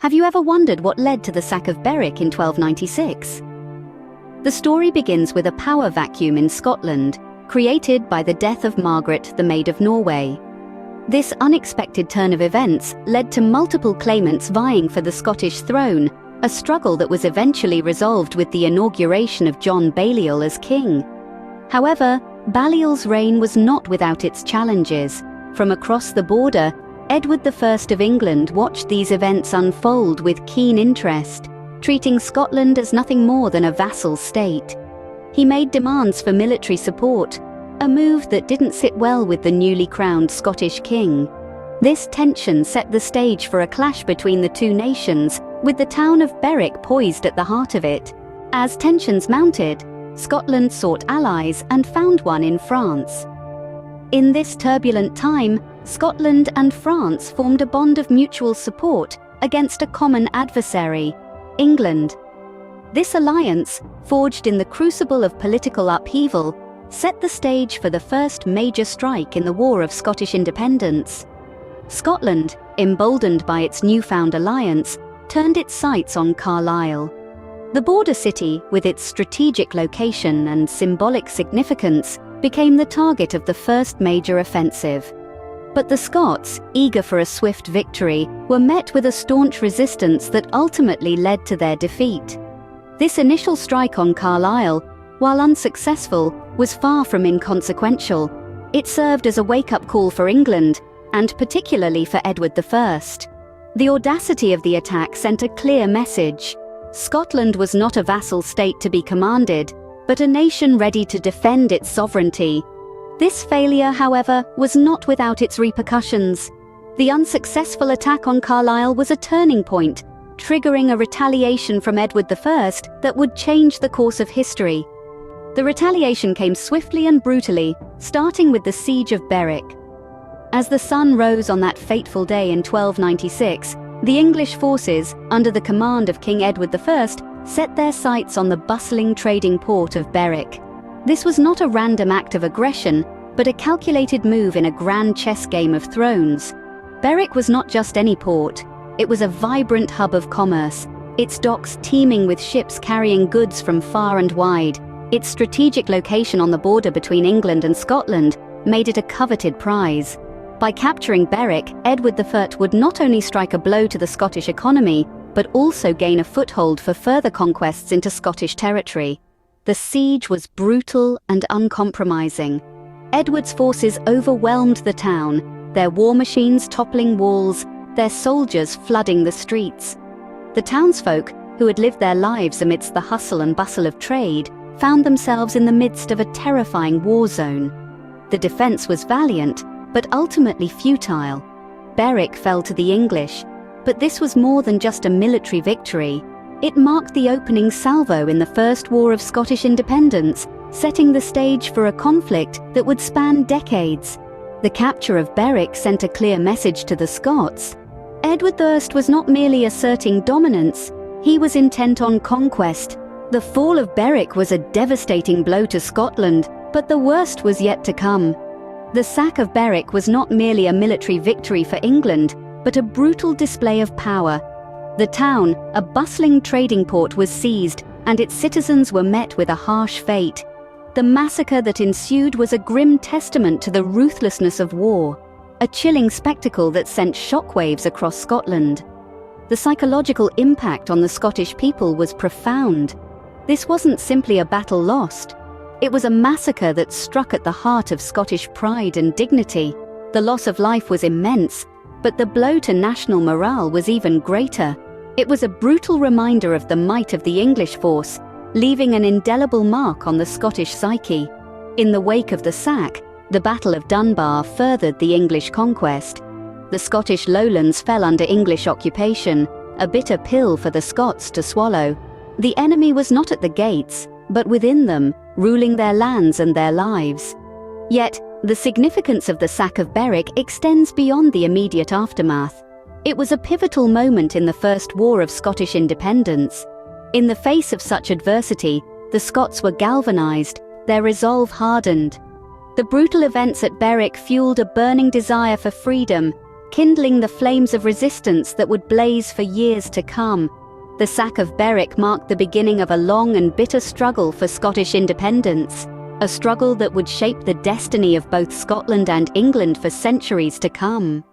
Have you ever wondered what led to the sack of Berwick in 1296? The story begins with a power vacuum in Scotland, created by the death of Margaret, the Maid of Norway. This unexpected turn of events led to multiple claimants vying for the Scottish throne, a struggle that was eventually resolved with the inauguration of John Balliol as king. However, Balliol's reign was not without its challenges. From across the border, Edward I of England watched these events unfold with keen interest, treating Scotland as nothing more than a vassal state. He made demands for military support, a move that didn't sit well with the newly crowned Scottish king. This tension set the stage for a clash between the two nations, with the town of Berwick poised at the heart of it. As tensions mounted, Scotland sought allies and found one in France. In this turbulent time, Scotland and France formed a bond of mutual support against a common adversary, England. This alliance, forged in the crucible of political upheaval, set the stage for the first major strike in the War of Scottish Independence. Scotland, emboldened by its newfound alliance, turned its sights on Carlisle. The border city, with its strategic location and symbolic significance, became the target of the first major offensive. But the Scots, eager for a swift victory, were met with a staunch resistance that ultimately led to their defeat. This initial strike on Carlisle, while unsuccessful, was far from inconsequential. It served as a wake-up call for England, and particularly for Edward I. The audacity of the attack sent a clear message. Scotland was not a vassal state to be commanded, but a nation ready to defend its sovereignty. This failure, however, was not without its repercussions. The unsuccessful attack on Carlisle was a turning point, triggering a retaliation from Edward I that would change the course of history. The retaliation came swiftly and brutally, starting with the siege of Berwick. As the sun rose on that fateful day in 1296, the English forces, under the command of King Edward I, set their sights on the bustling trading port of Berwick. This was not a random act of aggression, but a calculated move in a grand chess game of thrones. Berwick was not just any port. It was a vibrant hub of commerce, its docks teeming with ships carrying goods from far and wide. Its strategic location on the border between England and Scotland made it a coveted prize. By capturing Berwick, Edward I would not only strike a blow to the Scottish economy, but also gain a foothold for further conquests into Scottish territory. The siege was brutal and uncompromising. Edward's forces overwhelmed the town, their war machines toppling walls, their soldiers flooding the streets. The townsfolk, who had lived their lives amidst the hustle and bustle of trade, found themselves in the midst of a terrifying war zone. The defense was valiant, but ultimately futile. Berwick fell to the English, but this was more than just a military victory. It marked the opening salvo in the First War of Scottish Independence, setting the stage for a conflict that would span decades. The capture of Berwick sent a clear message to the Scots. Edward I was not merely asserting dominance, he was intent on conquest. The fall of Berwick was a devastating blow to Scotland, but the worst was yet to come. The sack of Berwick was not merely a military victory for England, but a brutal display of power. The town, a bustling trading port, was seized, and its citizens were met with a harsh fate. The massacre that ensued was a grim testament to the ruthlessness of war, a chilling spectacle that sent shockwaves across Scotland. The psychological impact on the Scottish people was profound. This wasn't simply a battle lost. It was a massacre that struck at the heart of Scottish pride and dignity. The loss of life was immense, but the blow to national morale was even greater. It was a brutal reminder of the might of the English force, leaving an indelible mark on the Scottish psyche. In the wake of the sack, the Battle of Dunbar furthered the English conquest. The Scottish lowlands fell under English occupation, a bitter pill for the Scots to swallow. The enemy was not at the gates, but within them, ruling their lands and their lives. Yet, the significance of the sack of Berwick extends beyond the immediate aftermath. It was a pivotal moment in the First War of Scottish Independence. In the face of such adversity, the Scots were galvanized, their resolve hardened. The brutal events at Berwick fueled a burning desire for freedom, kindling the flames of resistance that would blaze for years to come. The sack of Berwick marked the beginning of a long and bitter struggle for Scottish independence, a struggle that would shape the destiny of both Scotland and England for centuries to come.